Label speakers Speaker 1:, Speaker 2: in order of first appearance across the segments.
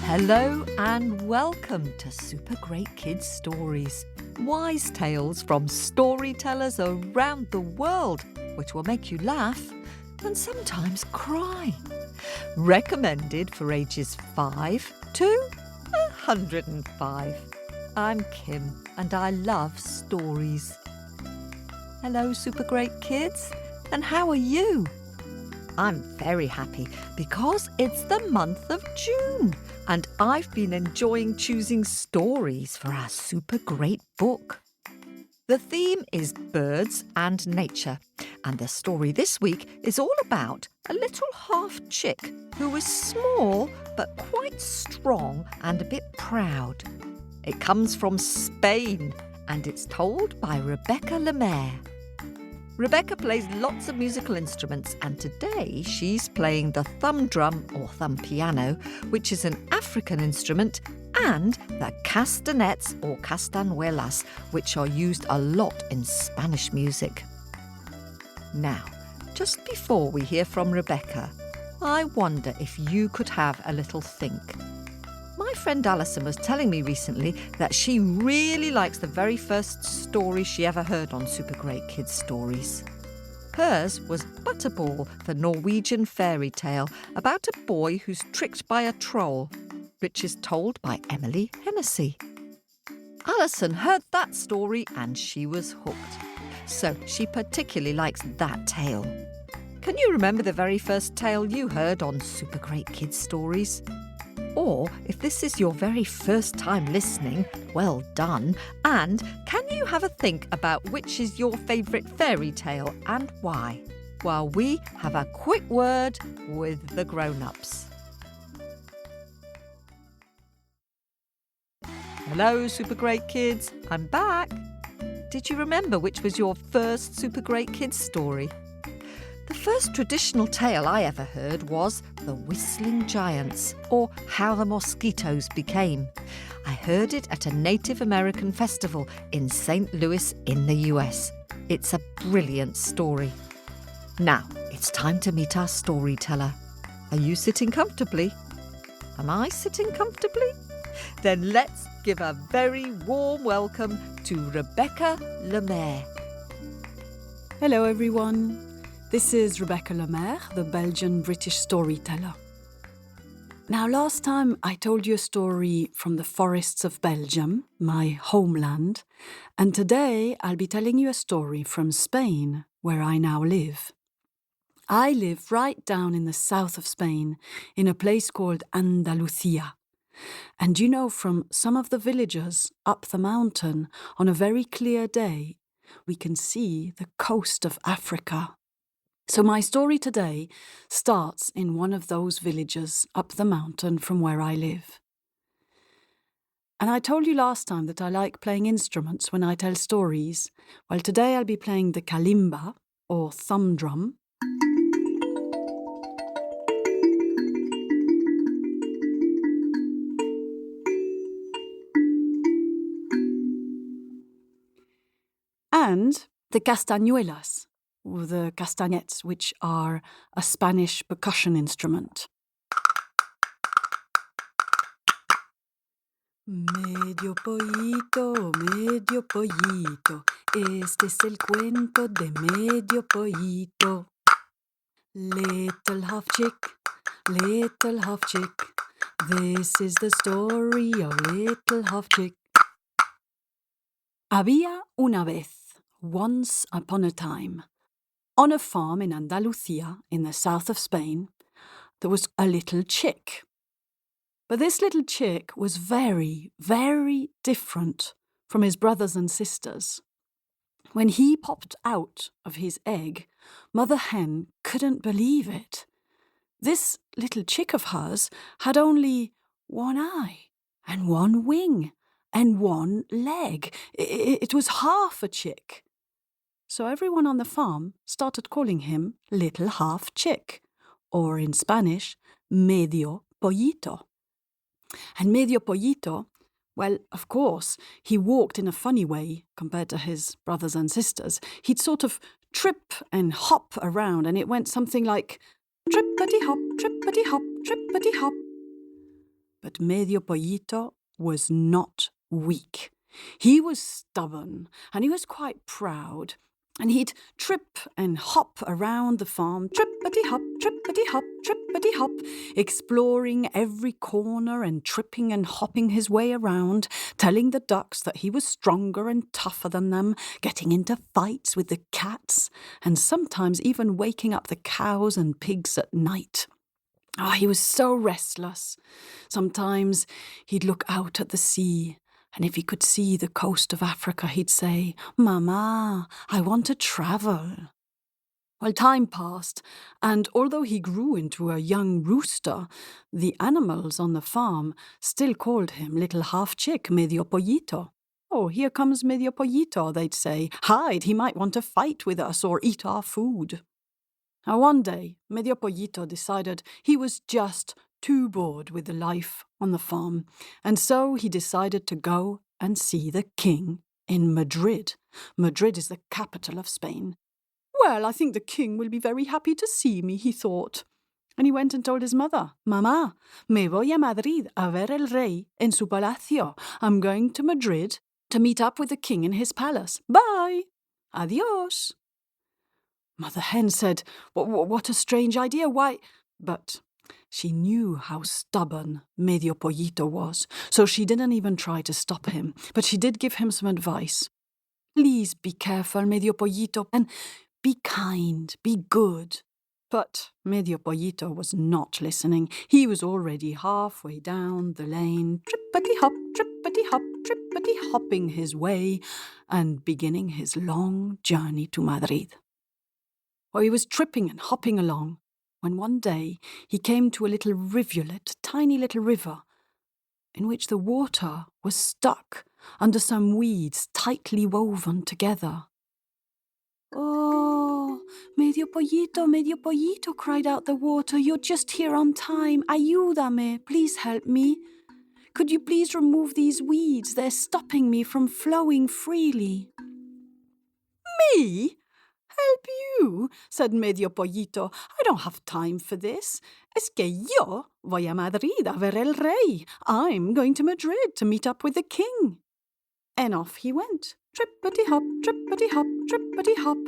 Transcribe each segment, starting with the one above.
Speaker 1: Hello and welcome to Super Great Kids Stories, wise tales from storytellers around the world, which will make you laugh and sometimes cry. Recommended for ages 5 to 105. I'm Kim and I love stories. Hello, Super Great Kids, and how are you? I'm very happy because it's the month of June and I've been enjoying choosing stories for our super great book. The theme is birds and nature, and the story this week is all about a little half chick who is small but quite strong and a bit proud. It comes from Spain and it's told by Rebecca Lemaire. Rebecca plays lots of musical instruments and today she's playing the thumb drum or thumb piano, which is an African instrument, and the castanets or castanuelas, which are used a lot in Spanish music. Now, just before we hear from Rebecca, I wonder if you could have a little think. My friend Alison was telling me recently that she really likes the very first story she ever heard on Super Great Kids Stories. Hers was Butterball, the Norwegian fairy tale about a boy who's tricked by a troll, which is told by Emily Hennessy. Alison heard that story and she was hooked. So she particularly likes that tale. Can you remember the very first tale you heard on Super Great Kids Stories? Or, if this is your very first time listening, well done. And can you have a think about which is your favourite fairy tale and why? While we have a quick word with the grown-ups. Hello, Super Great Kids. I'm back. Did you remember which was your first Super Great Kids story? The first traditional tale I ever heard was The Whistling Giants, or How the Mosquitoes Became. I heard it at a Native American festival in St. Louis in the US. It's a brilliant story. Now, it's time to meet our storyteller. Are you sitting comfortably? Am I sitting comfortably? Then let's give a very warm welcome to Rebecca Lemaire.
Speaker 2: Hello everyone. This is Rebecca Lemaire, the Belgian-British storyteller. Now, last time I told you a story from the forests of Belgium, my homeland, and today I'll be telling you a story from Spain, where I now live. I live right down in the south of Spain, in a place called Andalusia. And you know, from some of the villages up the mountain, on a very clear day, we can see the coast of Africa. So my story today starts in one of those villages up the mountain from where I live. And I told you last time that I like playing instruments when I tell stories. Well, today I'll be playing the kalimba, or thumb drum. And the castanuelas, or the castanets, which are a Spanish percussion instrument. Medio pollito, este es el cuento de Medio pollito. Little half chick, this is the story of Little Half Chick. Había una vez, once upon a time, on a farm in Andalusia, in the south of Spain, there was a little chick. But this little chick was very, very different from his brothers and sisters. When he popped out of his egg, Mother Hen couldn't believe it. This little chick of hers had only one eye and one wing and one leg. It was half a chick. So everyone on the farm started calling him Little Half Chick, or in Spanish, Medio Pollito. And Medio Pollito Well, of course, he walked in a funny way compared to his brothers and sisters. He'd sort of trip and hop around, and it went something like trippity-hop, trippity-hop, trippity-hop. But Medio Pollito was not weak. He was stubborn, and he was quite proud. And he'd trip and hop around the farm, trippity-hop, trippity-hop, trippity-hop, exploring every corner and tripping and hopping his way around, telling the ducks that he was stronger and tougher than them, getting into fights with the cats, and sometimes even waking up the cows and pigs at night. He was so restless. Sometimes he'd look out at the sea, and if he could see the coast of Africa, he'd say, "Mama, I want to travel." Well, time passed, and although he grew into a young rooster, the animals on the farm still called him little half-chick Medio Pollito. "Oh, here comes Medio Pollito," they'd say. "Hide, he might want to fight with us or eat our food." Now, one day, Medio Pollito decided he was just too bored with the life on the farm, and so he decided to go and see the king in Madrid. Madrid is the capital of Spain. "Well, I think the king will be very happy to see me," he thought. And he went and told his mother, "Mamá, me voy a Madrid a ver el rey en su palacio. I'm going to Madrid to meet up with the king in his palace. Bye. Adios." Mother Hen said, "What a strange idea, why?" But she knew how stubborn Medio Pollito was, so she didn't even try to stop him. But she did give him some advice. "Please be careful, Medio Pollito, and be kind, be good." But Medio Pollito was not listening. He was already halfway down the lane, trippity-hop, trippity-hop, trippity-hopping his way, and beginning his long journey to Madrid. Well, he was tripping and hopping along when one day he came to a little rivulet, a tiny little river, in which the water was stuck under some weeds tightly woven together. "Oh, Medio Pollito," cried out the water. "You're just here on time. Ayúdame, please help me. Could you please remove these weeds? They're stopping me from flowing freely." "Me? Help you?" said Medio Pollito. "I don't have time for this. Es que yo voy a Madrid a ver el rey. I'm going to Madrid to meet up with the king." And off he went, trippity-hop, trippity-hop, trippity-hop,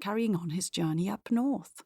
Speaker 2: carrying on his journey up north.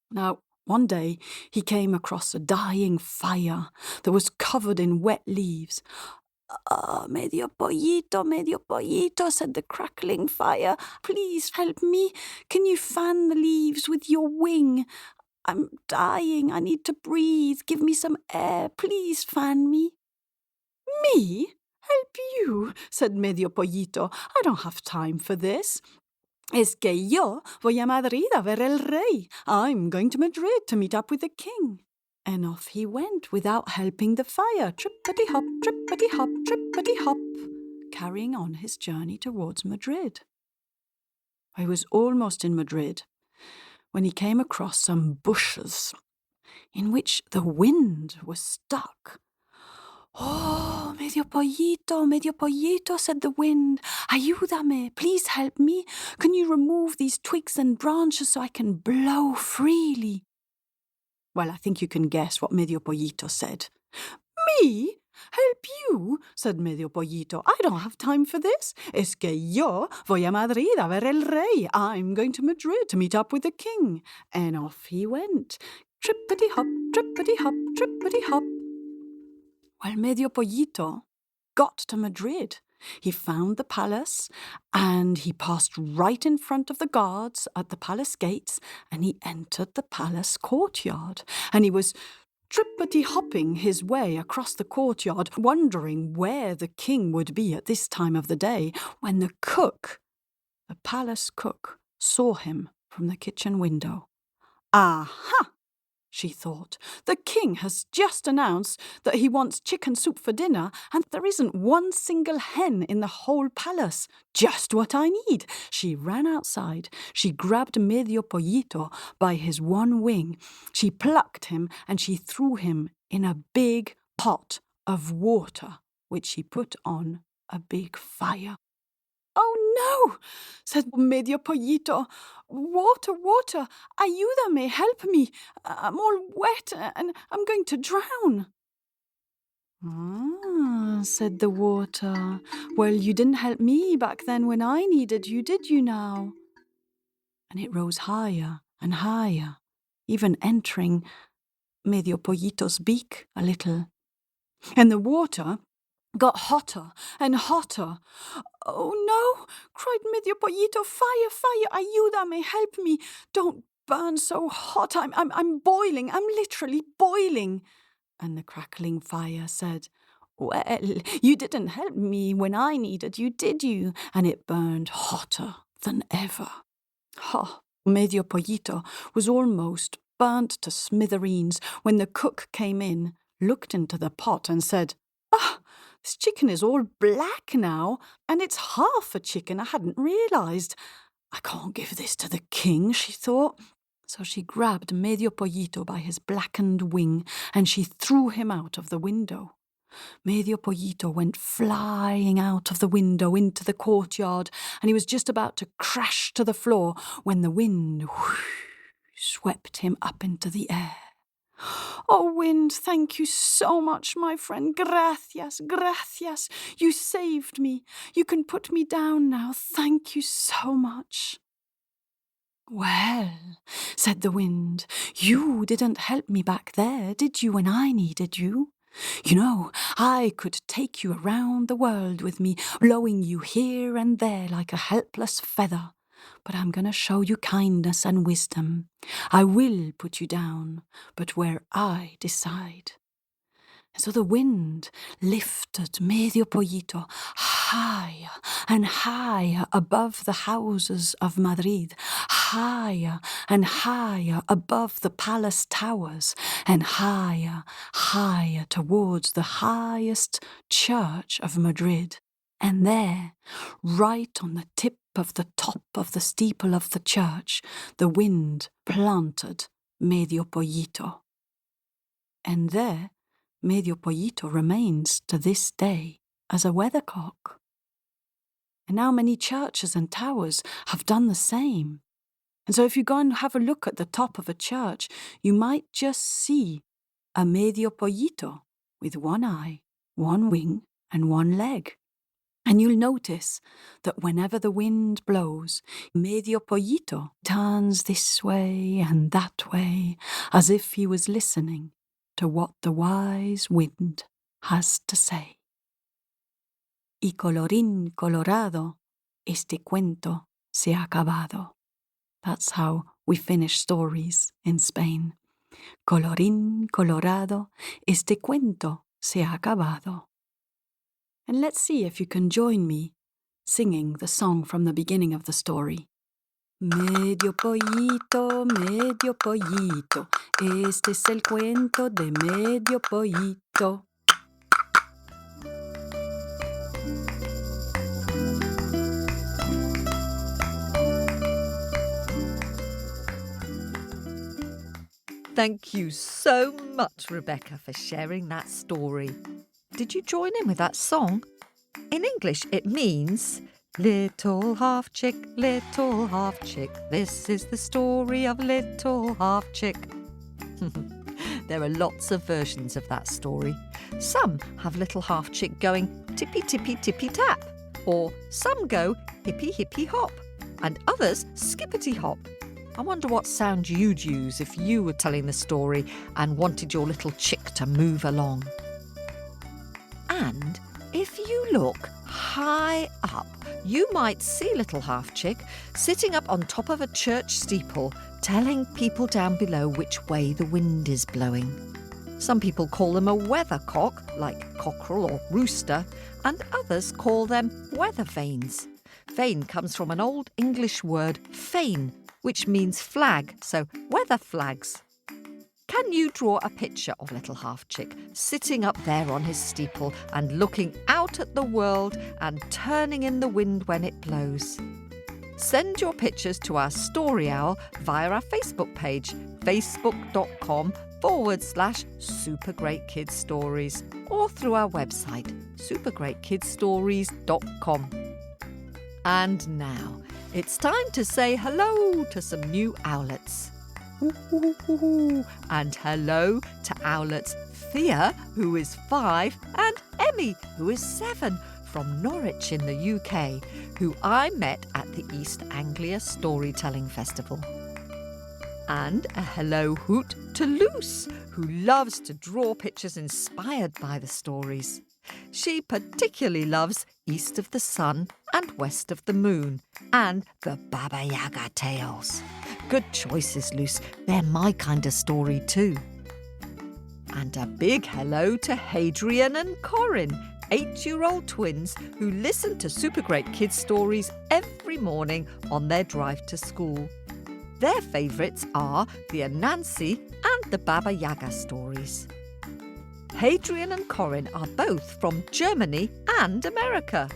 Speaker 2: Now, one day he came across a dying fire that was covered in wet leaves. Medio Pollito," said the crackling fire. "Please help me. Can you fan the leaves with your wing? I'm dying. I need to breathe. Give me some air. Please fan me." "Me? Help you?" said Medio Pollito. "I don't have time for this. Es que yo voy a Madrid a ver el rey. I'm going to Madrid to meet up with the king." And off he went without helping the fire, trippity-hop, trippity-hop, trippity-hop, carrying on his journey towards Madrid. He was almost in Madrid when he came across some bushes in which the wind was stuck. "Oh, Medio Pollito," said the wind. "Ayúdame, please help me. Can you remove these twigs and branches so I can blow freely?" Well, I think you can guess what Medio Pollito said. "Me? Help you?" said Medio Pollito. "I don't have time for this. Es que yo voy a Madrid a ver el rey. I'm going to Madrid to meet up with the king." And off he went, trippity-hop, trippity-hop, trippity-hop. Well, Medio Pollito got to Madrid. He found the palace, and he passed right in front of the guards at the palace gates, and he entered the palace courtyard. And he was trippity-hopping his way across the courtyard, wondering where the king would be at this time of the day, when the palace cook, saw him from the kitchen window. "Aha!" she thought. "The king has just announced that he wants chicken soup for dinner, and there isn't one single hen in the whole palace. Just what I need." She ran outside. She grabbed Medio Pollito by his one wing. She plucked him and she threw him in a big pot of water. which she put on a big fire. "Oh no," said Medio Pollito. "Water, water, ayúdame, help me. I'm all wet and I'm going to drown." "Ah," said the water. "Well, you didn't help me back then when I needed you, did you now?" And it rose higher and higher, even entering Medio Pollito's beak a little. And the water got hotter and hotter. "Oh no," cried Medio Pollito. "Fire, fire, ayúdame, help me. Don't burn so hot. I'm boiling. I'm literally boiling." And the crackling fire said, "Well, you didn't help me when I needed you, did you?" And it burned hotter than ever. Medio Pollito was almost burnt to smithereens when the cook came in, looked into the pot and said, "This chicken is all black now, and it's half a chicken. I hadn't realised. I can't give this to the king," she thought. So she grabbed Medio Pollito by his blackened wing and she threw him out of the window. Medio Pollito went flying out of the window into the courtyard, and he was just about to crash to the floor when the wind swept him up into the air. "Oh, wind, thank you so much, my friend. Gracias, gracias. You saved me. You can put me down now. Thank you so much." "Well," said the wind, "you didn't help me back there, did you, when I needed you? You know, I could take you around the world with me, blowing you here and there like a helpless feather. But I'm going to show you kindness and wisdom. I will put you down, but where I decide." And so the wind lifted Medio Pollito higher and higher above the houses of Madrid, higher and higher above the palace towers, and higher, higher towards the highest church of Madrid. And there, right on the tip of the top of the steeple of the church, the wind planted Medio Pollito. And there, Medio Pollito remains to this day as a weathercock. And now many churches and towers have done the same. And so if you go and have a look at the top of a church, you might just see a Medio Pollito with one eye, one wing, and one leg. And you'll notice that whenever the wind blows, Medio Pollito turns this way and that way, as if he was listening to what the wise wind has to say. Y colorín colorado, este cuento se ha acabado. That's how we finish stories in Spain. Colorín colorado, este cuento se ha acabado. And let's see if you can join me singing the song from the beginning of the story. Medio pollito, este es el cuento de Medio Pollito.
Speaker 1: Thank you so much, Rebecca, for sharing that story. Did you join in with that song? In English, it means, "Little half chick, this is the story of little half chick." There are lots of versions of that story. Some have little half chick going tippy tippy tippy tap, or some go hippy hippy hop, and others skippity hop. I wonder what sound you'd use if you were telling the story and wanted your little chick to move along. And if you look high up, you might see little half chick sitting up on top of a church steeple, telling people down below which way the wind is blowing. Some people call them a weathercock, like cockerel or rooster, and others call them weather vanes. Vane comes from an old English word, fane, which means flag, so weather flags. Can you draw a picture of little half chick sitting up there on his steeple and looking out at the world and turning in the wind when it blows? Send your pictures to our story owl via our Facebook page, facebook.com /supergreatkidsstories or through our website, supergreatkidsstories.com. And now, it's time to say hello to some new owlets. And hello to owlets Thea, who is 5, and Emmy, who is 7, from Norwich in the UK, who I met at the East Anglia Storytelling Festival. And a hello hoot to Luce, who loves to draw pictures inspired by the stories. She particularly loves East of the Sun and West of the Moon and the Baba Yaga tales. Good choices, Luce. They're my kind of story too. And a big hello to Hadrian and Corin, 8-year-old twins who listen to Super Great Kids Stories every morning on their drive to school. Their favourites are the Anansi and the Baba Yaga stories. Hadrian and Corin are both from Germany and America.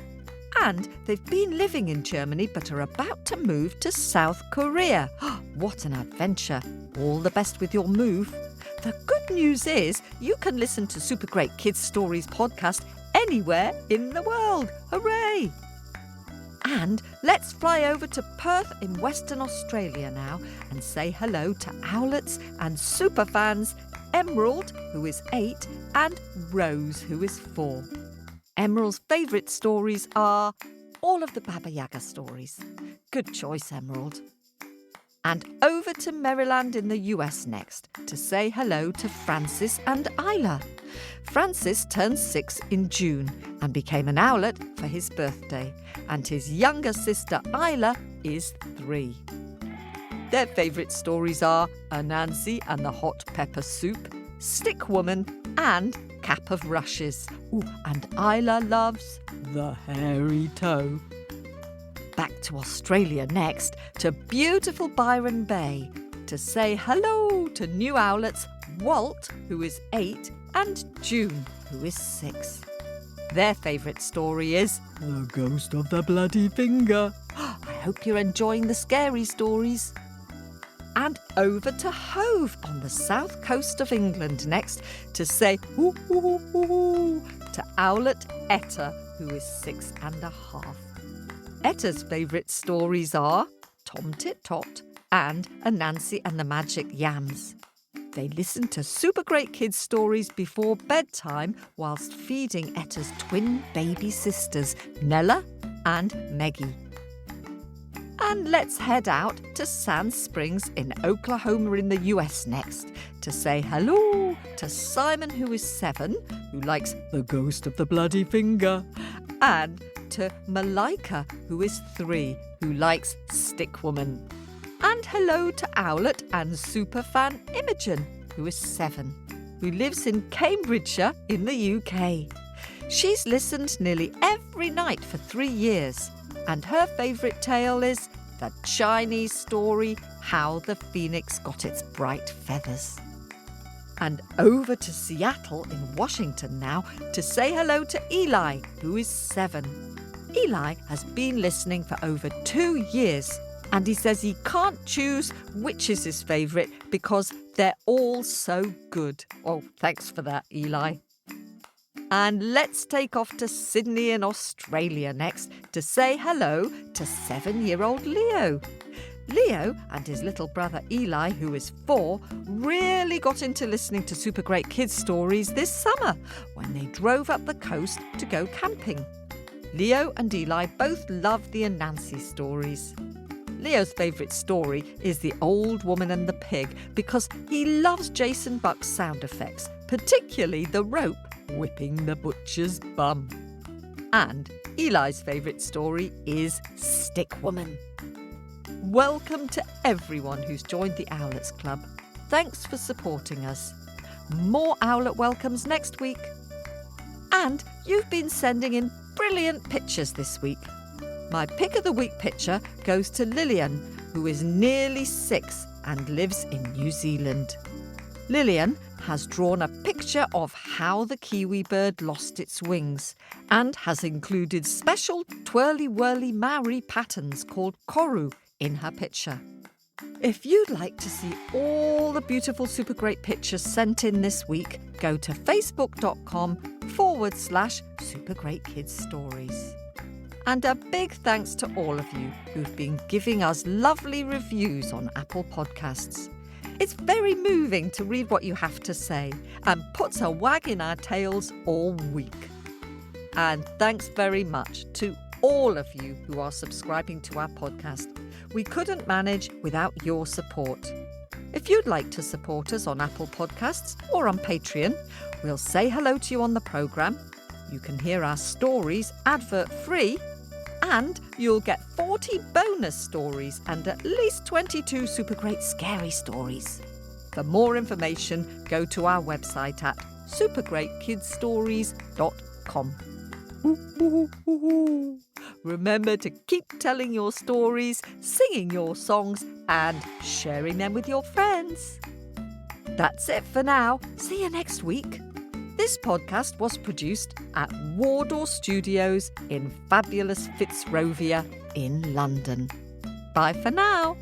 Speaker 1: And they've been living in Germany but are about to move to South Korea. What an adventure. All the best with your move. The good news is you can listen to Super Great Kids Stories podcast anywhere in the world. Hooray! And let's fly over to Perth in Western Australia now and say hello to owlets and superfans Emerald, who is 8, and Rose, who is 4. Emerald's favourite stories are all of the Baba Yaga stories. Good choice, Emerald. And over to Maryland in the US next to say hello to Francis and Isla. Francis turned 6 in June and became an owlet for his birthday, and his younger sister Isla is 3. Their favourite stories are Anansi and the Hot Pepper Soup, Stick Woman and Cap of Rushes. Ooh, and Isla loves the Hairy Toe. Back to Australia next, to beautiful Byron Bay, to say hello to new owlets Walt, who is 8, and June, who is 6. Their favourite story is The Ghost of the Bloody Finger. I hope you're enjoying the scary stories. And over to Hove on the south coast of England next to say hoo hoo hoo hoo hoo to owlet Etta, who is 6 and a half. Etta's favourite stories are Tom Tit Tot and Anansi and the Magic Yams. They listen to Super Great Kids Stories before bedtime whilst feeding Etta's twin baby sisters, Nella and Meggie. And let's head out to Sand Springs in Oklahoma in the US next to say hello to Simon, who is 7, who likes The Ghost of the Bloody Finger, and to Malika, who is 3, who likes Stick Woman. And hello to Owlet and superfan Imogen, who is 7, who lives in Cambridgeshire in the UK. She's listened nearly every night for 3 years, and her favourite tale is the Chinese story, How the Phoenix Got Its Bright Feathers. And over to Seattle in Washington now to say hello to Eli, who is 7. Eli has been listening for over 2 years, and he says he can't choose which is his favourite because they're all so good. Oh, thanks for that, Eli. And let's take off to Sydney in Australia next to say hello to 7-year-old Leo. Leo and his little brother Eli, who is 4, really got into listening to Super Great Kids Stories this summer when they drove up the coast to go camping. Leo and Eli both love the Anansi stories. Leo's favourite story is The Old Woman and the Pig because he loves Jason Buck's sound effects, particularly the rope whipping the butcher's bum. And Eli's favourite story is Stick Woman. Welcome to everyone who's joined the Owlets Club. Thanks for supporting us. More Owlet welcomes next week. And you've been sending in brilliant pictures this week. My pick of the week picture goes to Lillian, who is nearly 6 and lives in New Zealand. Lillian has drawn a picture of how the kiwi bird lost its wings and has included special twirly-whirly Maori patterns called koru in her picture. If you'd like to see all the beautiful Super Great pictures sent in this week, go to facebook.com/Super Great Kids Stories. And a big thanks to all of you who've been giving us lovely reviews on Apple Podcasts. It's very moving to read what you have to say and puts a wag in our tails all week. And thanks very much to all of you who are subscribing to our podcast. We couldn't manage without your support. If you'd like to support us on Apple Podcasts or on Patreon, we'll say hello to you on the programme. You can hear our stories advert-free, and you'll get 40 bonus stories and at least 22 Super Great Scary Stories. For more information, go to our website at supergreatkidsstories.com. Remember to keep telling your stories, singing your songs, and sharing them with your friends. That's it for now. See you next week. This podcast was produced at Wardour Studios in fabulous Fitzrovia in London. Bye for now.